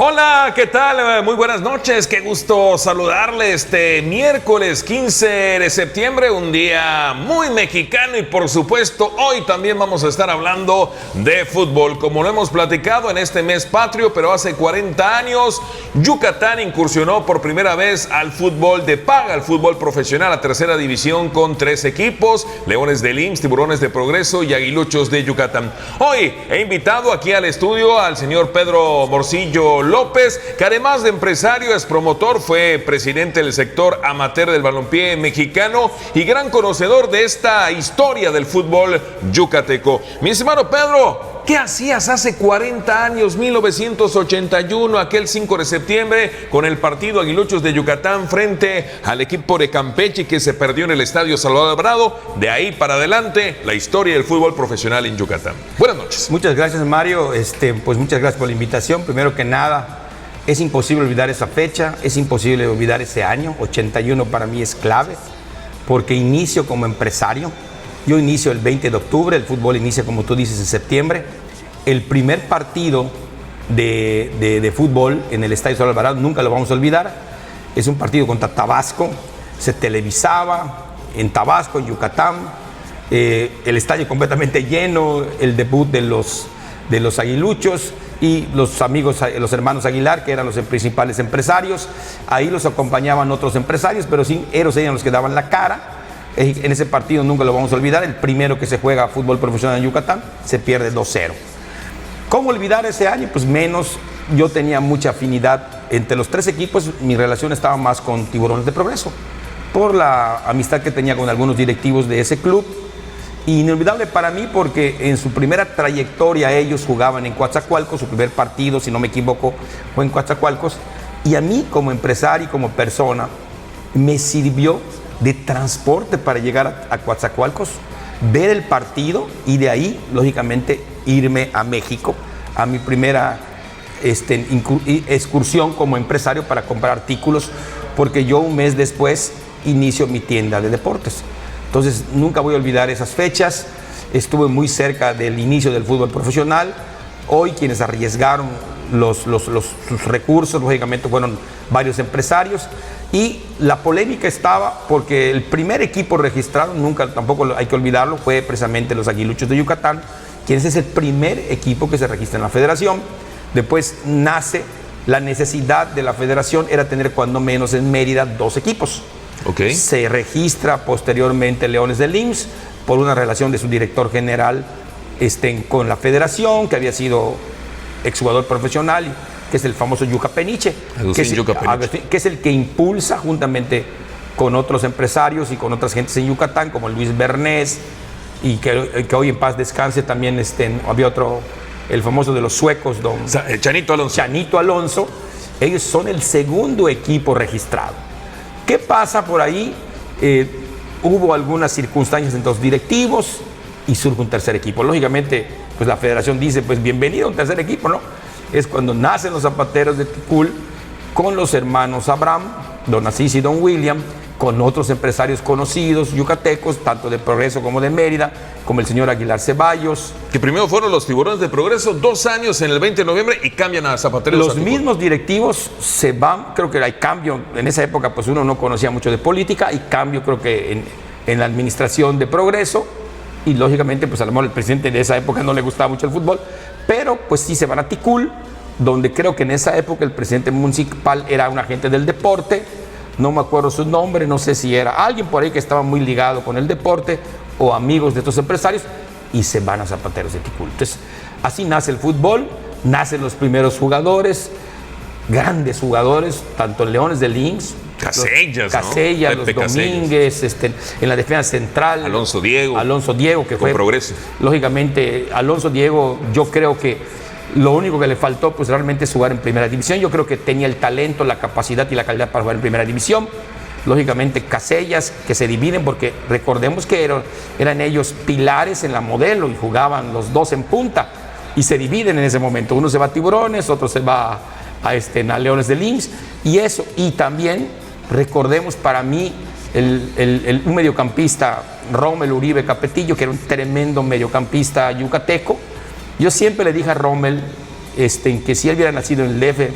Hola, ¿qué tal? Muy buenas noches, qué gusto saludarle este miércoles 15 de septiembre, un día muy mexicano y por supuesto hoy también vamos a estar hablando de fútbol. Como lo hemos platicado en este mes patrio, pero hace 40 años, Yucatán incursionó por primera vez al fútbol de paga, al fútbol profesional, a tercera división con 3 equipos, Leones del IMSS, Tiburones de Progreso y Aguiluchos de Yucatán. Hoy he invitado aquí al estudio al señor Pedro Morcillo López, que además de empresario es promotor, fue presidente del sector amateur del balompié mexicano y gran conocedor de esta historia del fútbol yucateco. Mi estimado Pedro, ¿qué hacías hace 40 años, 1981, aquel 5 de septiembre, con el partido Aguiluchos de Yucatán frente al equipo de Campeche que se perdió en el Estadio Salvador Alvarado? De ahí para adelante, la historia del fútbol profesional en Yucatán. Buenas noches. Muchas gracias, Mario. Pues muchas gracias por la invitación. Primero que nada, es imposible olvidar esa fecha, es imposible olvidar ese año. 81 para mí es clave, porque inicio como empresario. Yo inicio el 20 de octubre, el fútbol inicia, como tú dices, en septiembre. El primer partido de fútbol en el Estadio Salvador Alvarado, nunca lo vamos a olvidar. Es un partido contra Tabasco, se televisaba en Tabasco, en Yucatán. El estadio completamente lleno, el debut de los Aguiluchos y los amigos, los hermanos Aguilar, que eran los principales empresarios. Ahí los acompañaban otros empresarios, pero sí, ellos eran los que daban la cara. En ese partido nunca lo vamos a olvidar, el primero que se juega fútbol profesional en Yucatán, se pierde 2-0. ¿Cómo olvidar ese año? Pues menos, yo tenía mucha afinidad entre los 3 equipos, mi relación estaba más con Tiburones de Progreso, por la amistad que tenía con algunos directivos de ese club. Inolvidable para mí porque en su primera trayectoria ellos jugaban en Coatzacoalcos, su primer partido, si no me equivoco, fue en Coatzacoalcos, y a mí como empresario y como persona me sirvió de transporte para llegar a Coatzacoalcos, ver el partido y de ahí, lógicamente, irme a México, a mi primera excursión como empresario para comprar artículos, porque yo un mes después inicio mi tienda de deportes. Entonces, nunca voy a olvidar esas fechas. Estuve muy cerca del inicio del fútbol profesional. Hoy quienes arriesgaron sus recursos, lógicamente, fueron varios empresarios. Y la polémica estaba porque el primer equipo registrado, tampoco hay que olvidarlo, fue precisamente los Aguiluchos de Yucatán, quienes es el primer equipo que se registra en la federación. Después nace la necesidad de la federación, era tener cuando menos en Mérida 2 equipos. Okay. Se registra posteriormente Leones del IMSS por una relación de su director general con la federación, que había sido exjugador profesional, que es el famoso Yuca Peniche, que es el que impulsa juntamente con otros empresarios y con otras gentes en Yucatán, como Luis Bernés, y que hoy en paz descanse también, había otro, el famoso de los suecos, Chanito Alonso. Chanito Alonso. Ellos son el segundo equipo registrado. ¿Qué pasa por ahí? Hubo algunas circunstancias entre los directivos y surge un tercer equipo. Lógicamente, pues la federación dice, pues bienvenido a un tercer equipo, ¿no? Es cuando nacen los zapateros de Ticul con los hermanos Abraham, don Asís y don William, con otros empresarios conocidos, yucatecos, tanto de Progreso como de Mérida, como el señor Aguilar Ceballos. Que primero fueron los Tiburones de Progreso, 2 años en el 20 de noviembre y cambian a Zapateros. Los mismos directivos se van, creo que hay cambio, en esa época pues uno no conocía mucho de política, hay cambio creo que en la administración de Progreso, y lógicamente pues a lo mejor el presidente de esa época no le gustaba mucho el fútbol, pero pues sí se van a Ticul, donde creo que en esa época el presidente municipal era un agente del deporte. No me acuerdo su nombre, no sé si era alguien por ahí que estaba muy ligado con el deporte o amigos de estos empresarios, y se van a Zapateros de Ticul. Entonces, así nace el fútbol, nacen los primeros jugadores, grandes jugadores, tanto en Leones del IMSS, Casellas, ¿no? Los Domínguez, en la defensa central. Alonso Diego, que fue Progreso. Lógicamente, Alonso Diego, yo creo que lo único que le faltó pues realmente es jugar en primera división. Yo creo que tenía el talento, la capacidad y la calidad para jugar en primera división. Lógicamente Casellas, que se dividen porque recordemos que eran ellos pilares en la modelo y jugaban los 2 en punta y se dividen en ese momento. Uno se va a Tiburones, otro se va a Leones del IMSS y también recordemos para mí un mediocampista, Rommel Uribe Capetillo, que era un tremendo mediocampista yucateco. Yo siempre le dije a Rommel que si él hubiera nacido en el DF,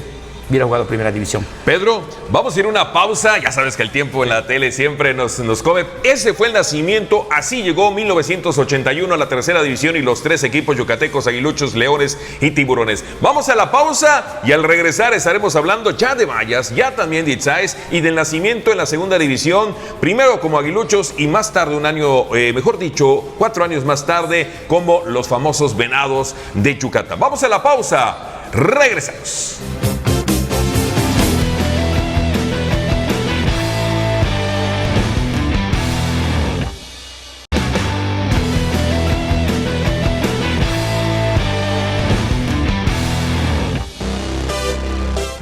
hubiera jugado primera división. Pedro, vamos a ir a una pausa. Ya sabes que el tiempo en la tele siempre nos come. Ese fue el nacimiento. Así llegó 1981 a la tercera división y los 3 equipos yucatecos, aguiluchos, leones y tiburones. Vamos a la pausa y al regresar estaremos hablando ya de Mayas, ya también de Itzáes y del nacimiento en la segunda división. Primero como aguiluchos y más tarde, un año, mejor dicho, 4 años más tarde, como los famosos Venados de Yucatán. Vamos a la pausa. Regresamos.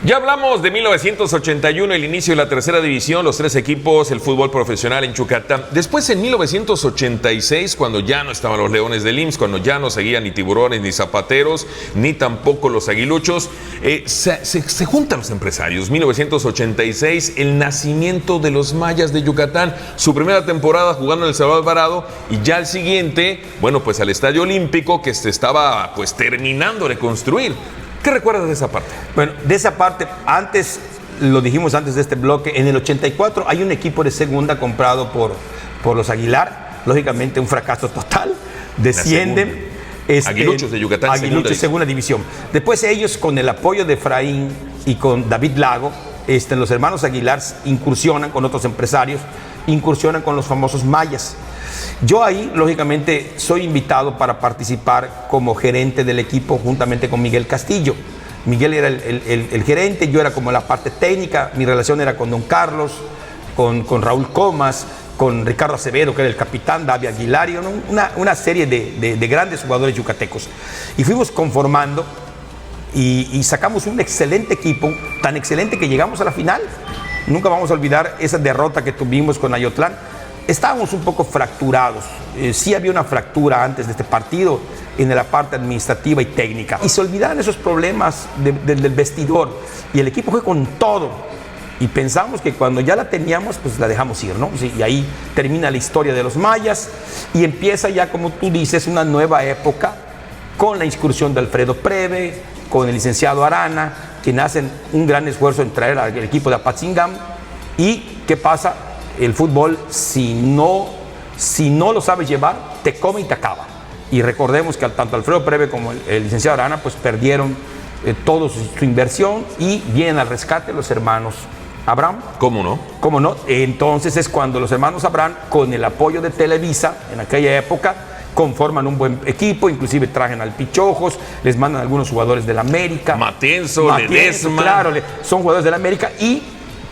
Ya hablamos de 1981, el inicio de la tercera división, los 3 equipos, el fútbol profesional en Yucatán. Después, en 1986, cuando ya no estaban los Leones del IMSS, cuando ya no seguían ni tiburones, ni zapateros, ni tampoco los aguiluchos, se juntan los empresarios. 1986, el nacimiento de los Mayas de Yucatán, su primera temporada jugando en el Salvador Alvarado, y ya el siguiente, bueno, pues al Estadio Olímpico, que se estaba pues terminando de construir. ¿Qué recuerdas de esa parte? Bueno, de esa parte, antes, lo dijimos antes de este bloque, en el 84 hay un equipo de segunda comprado por los Aguilar, lógicamente un fracaso total, descienden. Aguiluchos de Yucatán, segunda división. Después ellos, con el apoyo de Efraín y con David Lago, los hermanos Aguilar incursionan con otros empresarios, incursionan con los famosos Mayas. Yo ahí, lógicamente, soy invitado para participar como gerente del equipo juntamente con Miguel Castillo. Miguel era el gerente, yo era como la parte técnica, mi relación era con don Carlos, con Raúl Comas, con Ricardo Acevedo, que era el capitán, David Aguilar, y una serie de grandes jugadores yucatecos. Y fuimos conformando y sacamos un excelente equipo, tan excelente que llegamos a la final. Nunca vamos a olvidar esa derrota que tuvimos con Ayotlán. Estábamos un poco fracturados, sí había una fractura antes de este partido en la parte administrativa y técnica. Y se olvidaron esos problemas del vestidor y el equipo fue con todo. Y pensamos que cuando ya la teníamos, pues la dejamos ir, ¿no? Sí, y ahí termina la historia de los Mayas y empieza ya, como tú dices, una nueva época con la incursión de Alfredo Preve, con el licenciado Arana, quienes hacen un gran esfuerzo en traer al equipo de Apatzingán. ¿Y qué pasa? El fútbol, si no lo sabes llevar, te come y te acaba. Y recordemos que tanto Alfredo Preve como el licenciado Arana pues perdieron toda su inversión y vienen al rescate los hermanos Abraham. ¿Cómo no? ¿Cómo no? Entonces es cuando los hermanos Abraham, con el apoyo de Televisa en aquella época, conforman un buen equipo, inclusive trajen al Pichojos, les mandan algunos jugadores del América. Matienzo, Ledesma. Claro, son jugadores del América. ¿Y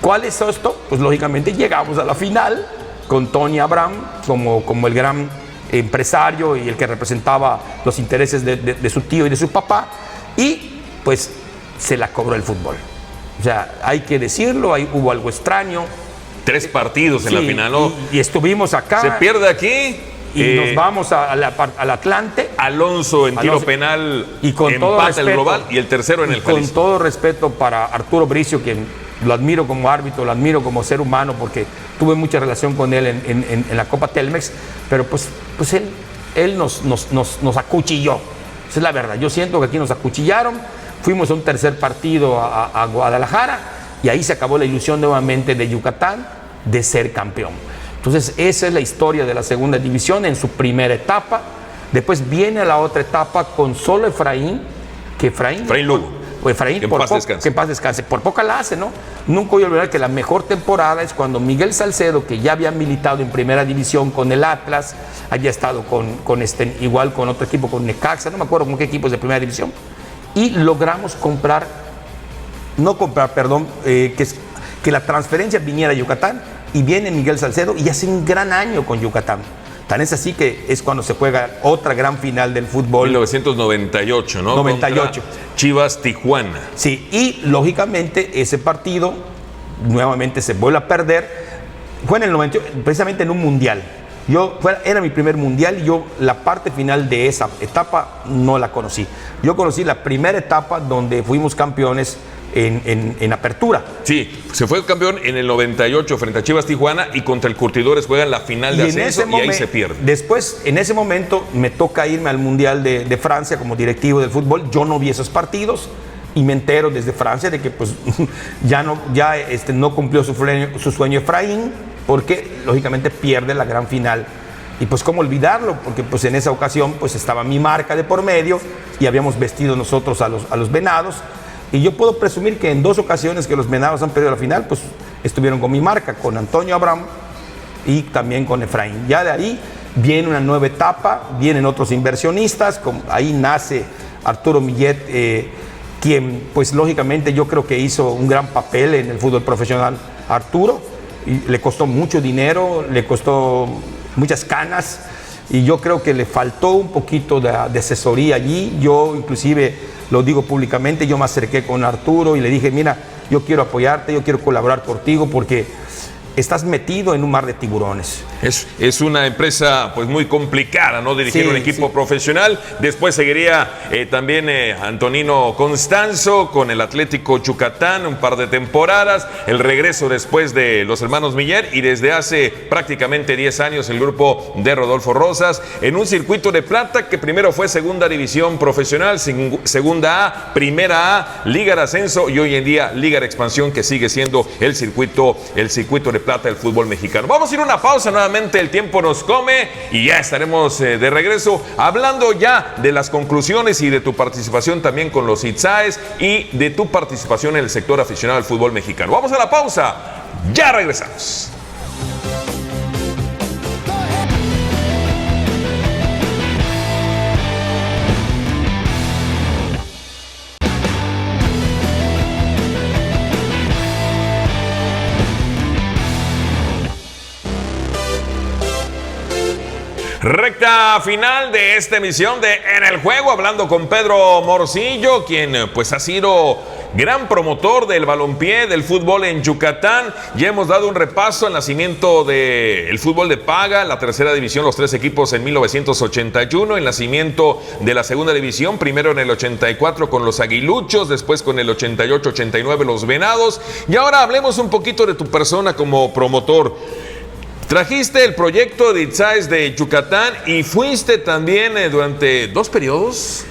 cuál es esto? Pues lógicamente llegamos a la final con Tony Abraham como el gran empresario y el que representaba los intereses de su tío y de su papá, y pues se la cobró el fútbol. O sea, hay que decirlo, ahí hubo algo extraño. 3 partidos en la final, ¿no? Y estuvimos acá. Se pierde aquí. Y nos vamos al Atlante. Alonso en tiro penal y con empata todo respeto, el global y el tercero en el Jalisco. Con todo respeto para Arturo Bricio, quien lo admiro como árbitro, lo admiro como ser humano, porque tuve mucha relación con él en la Copa Telmex, pero pues él nos acuchilló. Esa es la verdad. Yo siento que aquí nos acuchillaron. Fuimos a un tercer partido a Guadalajara y ahí se acabó la ilusión nuevamente de Yucatán de ser campeón. Entonces esa es la historia de la segunda división en su primera etapa. Después viene la otra etapa con solo Efraín, que Efraín Lugo. Efraín, que en paz descanse. Por poca la hace, ¿no? Nunca voy a olvidar que la mejor temporada es cuando Miguel Salcedo, que ya había militado en primera división con el Atlas, había estado igual con otro equipo, con Necaxa, no me acuerdo con qué equipos de primera división, y logramos que la transferencia viniera a Yucatán, y viene Miguel Salcedo y hace un gran año con Yucatán. Tan es así que es cuando se juega otra gran final del fútbol. 1998, ¿no? 98. Contra Chivas Tijuana. Sí, y lógicamente ese partido nuevamente se vuelve a perder. Fue en el 98, precisamente en un mundial. Era mi primer mundial y yo la parte final de esa etapa no la conocí. Yo conocí la primera etapa donde fuimos campeones en apertura. Sí, se fue campeón en el 98 frente a Chivas Tijuana y contra el Curtidores juegan la final de ascenso y ahí se pierde. Después, en ese momento, me toca irme al Mundial de Francia como directivo del fútbol. Yo no vi esos partidos, y me entero desde Francia de que pues no cumplió su sueño Efraín, porque lógicamente pierde la gran final. Y pues cómo olvidarlo, porque pues en esa ocasión pues estaba mi marca de por medio y habíamos vestido nosotros a los Venados, y yo puedo presumir que en 2 ocasiones que los Venados han perdido la final, pues estuvieron con mi marca, con Antonio Abraham y también con Efraín. Ya de ahí viene una nueva etapa, vienen otros inversionistas, ahí nace Arturo Millet, quien pues lógicamente yo creo que hizo un gran papel en el fútbol profesional. Arturo, y le costó mucho dinero, le costó muchas canas, y yo creo que le faltó un poquito de asesoría allí. Yo inclusive lo digo públicamente, yo me acerqué con Arturo y le dije, mira, yo quiero apoyarte, yo quiero colaborar contigo porque estás metido en un mar de tiburones. Es una empresa pues muy complicada, ¿no? Dirigir un equipo profesional. Después seguiría también Antonino Constanzo con el Atlético Yucatán, un par de temporadas. El regreso después de los hermanos Miller, y desde hace prácticamente 10 años el grupo de Rodolfo Rosas en un circuito de plata que primero fue segunda división profesional, segunda A, primera A, Liga de Ascenso y hoy en día Liga de Expansión, que sigue siendo el circuito de plata del fútbol mexicano. Vamos a ir a una pausa, nuevamente el tiempo nos come y ya estaremos de regreso hablando ya de las conclusiones y de tu participación también con los Itzaes y de tu participación en el sector aficionado al fútbol mexicano. Vamos a la pausa, ya regresamos. Recta final de esta emisión de En el Juego, hablando con Pedro Morcillo, quien pues ha sido gran promotor del balompié, del fútbol en Yucatán. Ya hemos dado un repaso al nacimiento del fútbol de paga, la tercera división, los 3 equipos en 1981, el nacimiento de la segunda división, primero en el 84 con los Aguiluchos, después con el 88-89 los Venados. Y ahora hablemos un poquito de tu persona como promotor. Trajiste el proyecto de Itzaes de Yucatán y fuiste también durante 2 periodos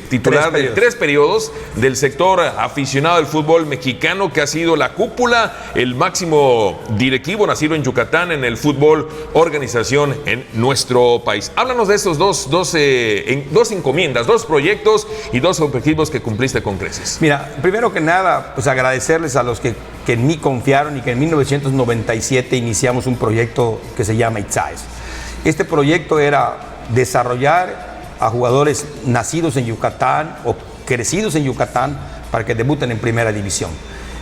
titular de 3 periodos del sector aficionado del fútbol mexicano, que ha sido la cúpula, el máximo directivo nacido en Yucatán en el fútbol organización en nuestro país. Háblanos de esos dos encomiendas, 2 proyectos y 2 objetivos que cumpliste con creces. Mira, primero que nada, pues agradecerles a los que en mí confiaron y que en 1997 iniciamos un proyecto que se llama Itzaes. Este proyecto era desarrollar a jugadores nacidos en Yucatán o crecidos en Yucatán para que debuten en primera división.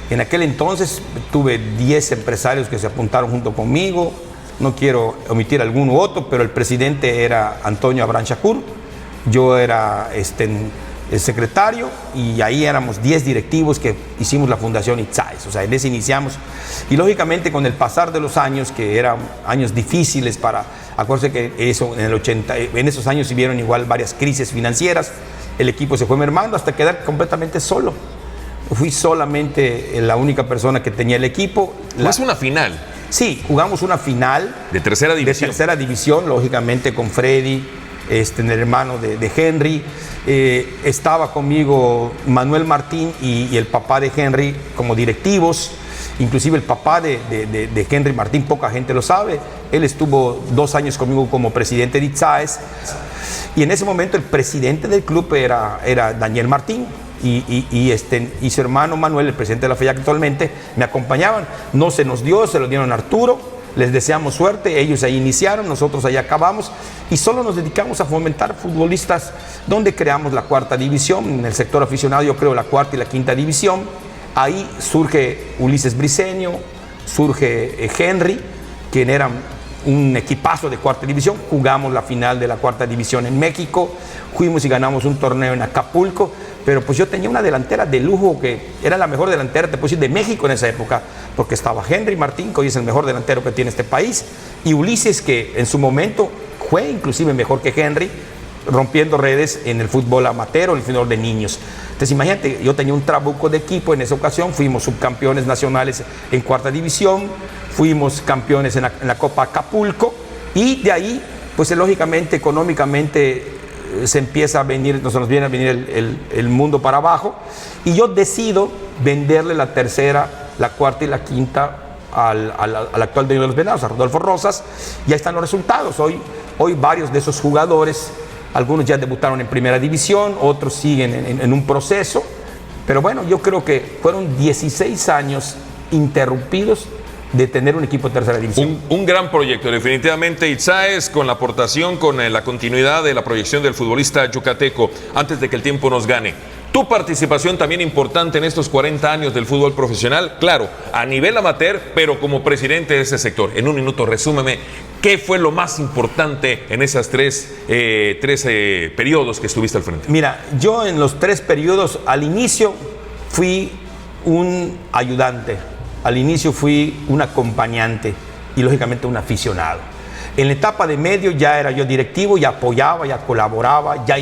En aquel entonces tuve 10 empresarios que se apuntaron junto conmigo. No quiero omitir alguno u otro, pero el presidente era Antonio Abraham Shakur. Yo era el secretario, y ahí éramos 10 directivos que hicimos la Fundación Itzaes. O sea, en ese iniciamos. Y lógicamente con el pasar de los años, que eran años difíciles acuérdense que en esos años se vieron igual varias crisis financieras, el equipo se fue mermando hasta quedar completamente solo. Fui solamente la única persona que tenía el equipo. ¿Es una final? Sí, jugamos una final. ¿De tercera división? De tercera división, lógicamente con Freddy, el hermano de Henry. Estaba conmigo Manuel Martín y el papá de Henry como directivos. Inclusive el papá de Henry Martín, poca gente lo sabe. Él estuvo 2 años conmigo como presidente de Itzaes. Y en ese momento el presidente del club era Daniel Martín. Y su hermano Manuel, el presidente de la FEJAC actualmente, me acompañaban. No se nos dio, se lo dieron a Arturo. Les deseamos suerte, ellos ahí iniciaron, nosotros ahí acabamos, y solo nos dedicamos a fomentar futbolistas, donde creamos la 4ª división. En el sector aficionado yo creo la 4ª y la 5ª división. Ahí surge Ulises Briceño, surge Henry, quien era un equipazo de 4ª división. Jugamos la final de la 4ª división en México, fuimos y ganamos un torneo en Acapulco. Pero pues yo tenía una delantera de lujo, que era la mejor delantera, te puedo decir, de México en esa época, porque estaba Henry Martín, que hoy es el mejor delantero que tiene este país, y Ulises, que en su momento fue inclusive mejor que Henry, rompiendo redes en el fútbol amateur o en el fútbol de niños. Entonces imagínate, yo tenía un trabuco de equipo en esa ocasión, fuimos subcampeones nacionales en 4ª división, fuimos campeones en la Copa Acapulco, y de ahí, pues lógicamente, económicamente, se empieza a venir, nos viene a venir el mundo para abajo, y yo decido venderle la tercera, la cuarta y la quinta al actual dueño de los Venados, a Rodolfo Rosas, y ahí están los resultados. Hoy varios de esos jugadores, algunos ya debutaron en primera división, otros siguen en un proceso, pero bueno, yo creo que fueron 16 años interrumpidos de tener un equipo de tercera división. Un gran proyecto, definitivamente, Itzáez, con la aportación, con la continuidad de la proyección del futbolista yucateco, antes de que el tiempo nos gane. Tu participación también importante en estos 40 años del fútbol profesional, claro, a nivel amateur, pero como presidente de ese sector. En un minuto, resúmeme, ¿qué fue lo más importante en esos tres periodos que estuviste al frente? Mira, yo en los 3 periodos, al inicio fui un ayudante, al inicio fui un acompañante y lógicamente un aficionado. En la etapa de medio ya era yo directivo, ya apoyaba, ya colaboraba, ya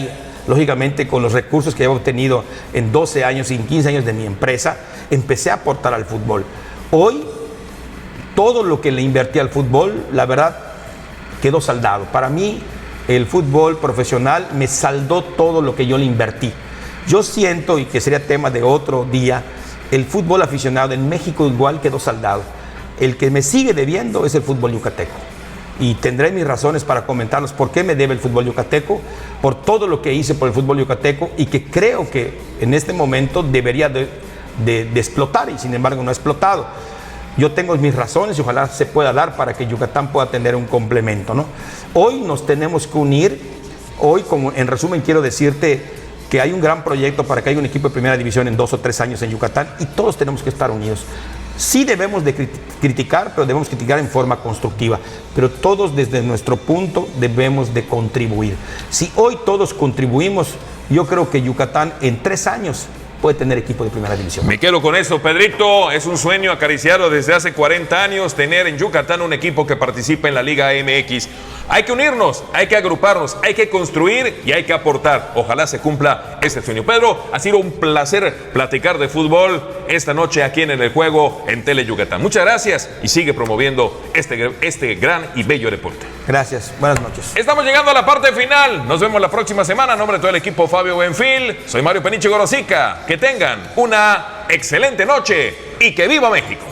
lógicamente con los recursos que he obtenido en 12 años y en 15 años de mi empresa, empecé a aportar al fútbol. Hoy, todo lo que le invertí al fútbol, la verdad, quedó saldado. Para mí, el fútbol profesional me saldó todo lo que yo le invertí. Yo siento, y que sería tema de otro día, el fútbol aficionado en México igual quedó saldado. El que me sigue debiendo es el fútbol yucateco. Y tendré mis razones para comentarlos por qué me debe el fútbol yucateco, por todo lo que hice por el fútbol yucateco y que creo que en este momento debería de explotar y sin embargo no ha explotado. Yo tengo mis razones y ojalá se pueda dar para que Yucatán pueda tener un complemento, ¿no? Hoy nos tenemos que unir. Hoy, como en resumen, quiero decirte que hay un gran proyecto para que haya un equipo de primera división en 2 o 3 años en Yucatán y todos tenemos que estar unidos. Sí debemos de criticar, pero debemos criticar en forma constructiva. Pero todos desde nuestro punto debemos de contribuir. Si hoy todos contribuimos, yo creo que Yucatán en 3 años puede tener equipo de primera división. Me quedo con eso, Pedrito. Es un sueño acariciado desde hace 40 años tener en Yucatán un equipo que participe en la Liga MX. Hay que unirnos, hay que agruparnos, hay que construir y hay que aportar. Ojalá se cumpla este sueño. Pedro, ha sido un placer platicar de fútbol esta noche aquí en El Juego en Tele Yucatán. Muchas gracias y sigue promoviendo este gran y bello deporte. Gracias, buenas noches. Estamos llegando a la parte final. Nos vemos la próxima semana. En nombre de todo el equipo, Fabio Buenfil. Soy Mario Peniche Gorosica. Que tengan una excelente noche y que viva México.